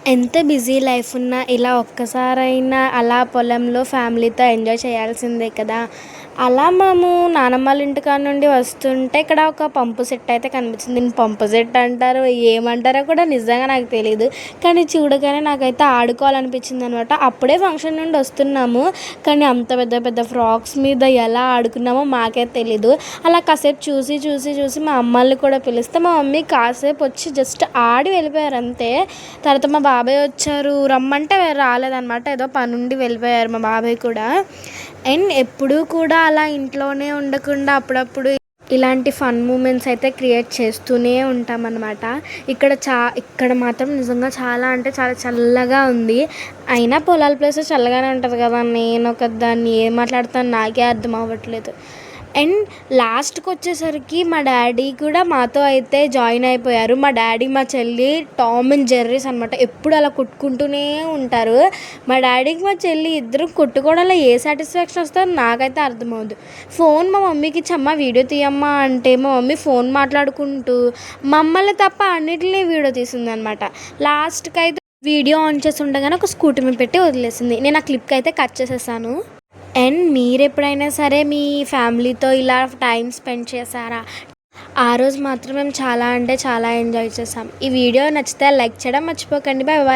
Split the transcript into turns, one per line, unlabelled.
ఎంత busy life ఉన్నా ఇలా ఒక్కసారైనా అలా పొలంలో ఫ్యామిలీతో ఎంజాయ్ చేయాల్సిందే కదా! అలా మేము నానమ్మ వాళ్ళ ఇంటికాడ నుండి వస్తుంటే ఇక్కడ ఒక పంపు సెట్ అయితే కనిపించింది. దీన్ని పంపు సెట్ అంటారో, ఏమంటారో కూడా నిజంగా నాకు తెలీదు. కానీ చూడగానే నాకైతే ఆడుకోవాలనిపించిందనమాట. అప్పుడే ఫంక్షన్ నుండి వస్తున్నాము. కానీ అంత పెద్ద పెద్ద ఫ్రాక్స్ మీద ఎలా ఆడుకున్నామో మాకే తెలీదు. అలా కాసేపు చూసి మా అమ్మోళ్ళని కూడా పిలిస్తే మా మమ్మీ కాసేపు వచ్చి జస్ట్ ఆడి వెళ్ళిపోయారు అంతే. తర్వాత మా బాబాయ్ వచ్చారు, రమ్మంటే రాలేదనమాట. ఏదో పనుండి వెళ్ళిపోయారు మా బాబాయ్ కూడా. అండ్ ఎప్పుడూ కూడా అలా ఇంట్లోనే ఉండకుండా అప్పుడప్పుడు ఇలాంటి ఫన్ మూమెంట్స్ అయితే క్రియేట్ చేస్తూనే ఉంటామన్నమాట. ఇక్కడ మాత్రం నిజంగా చాలా అంటే చాలా చల్లగా ఉంది. అయినా పొలాల ప్లేస్ చల్లగానే ఉంటుంది కదా! నేను ఒకదాన్ని ఏం మాట్లాడుతానో నాకే అర్థం అవ్వట్లేదు. అండ్ లాస్ట్‌కి వచ్చేసరికి మా డ్యాడీ కూడా మాతో అయితే జాయిన్ అయిపోయారు. మా డ్యాడీ, మా చెల్లి టామ్ అండ్ జెర్రీస్ అనమాట. ఎప్పుడు అలా కొట్టుకుంటూనే ఉంటారు. మా డ్యాడీకి, మా చెల్లి ఇద్దరు కొట్టుకోవడంలో ఏ సాటిస్ఫాక్షన్ వస్తుందో నాకైతే అర్థమవ్వదు. ఫోన్ మా మమ్మీకి ఇచ్చి అమ్మ వీడియో తీయమ్మా అంటే మా మమ్మీ ఫోన్ మాట్లాడుకుంటూ మమ్మల్ని తప్ప అన్నిటిని వీడియో తీసిందనమాట. లాస్ట్‌కి అయితే వీడియో ఆన్ చేసి ఉండగానే ఒక స్కూటీ మీద పెట్టి వదిలేసింది. నేను ఆ క్లిప్‌కి అయితే కట్ చేసేసాను. అండ్ మీరెప్పుడైనా సరే మీ ఫ్యామిలీతో ఇలా టైం స్పెండ్ చేశారా? ఆ రోజు మాత్రం మేము చాలా అంటే చాలా ఎంజాయ్ చేసాం. ఈ వీడియో నచ్చితే లైక్ చేయడం మర్చిపోకండి. Bye bye.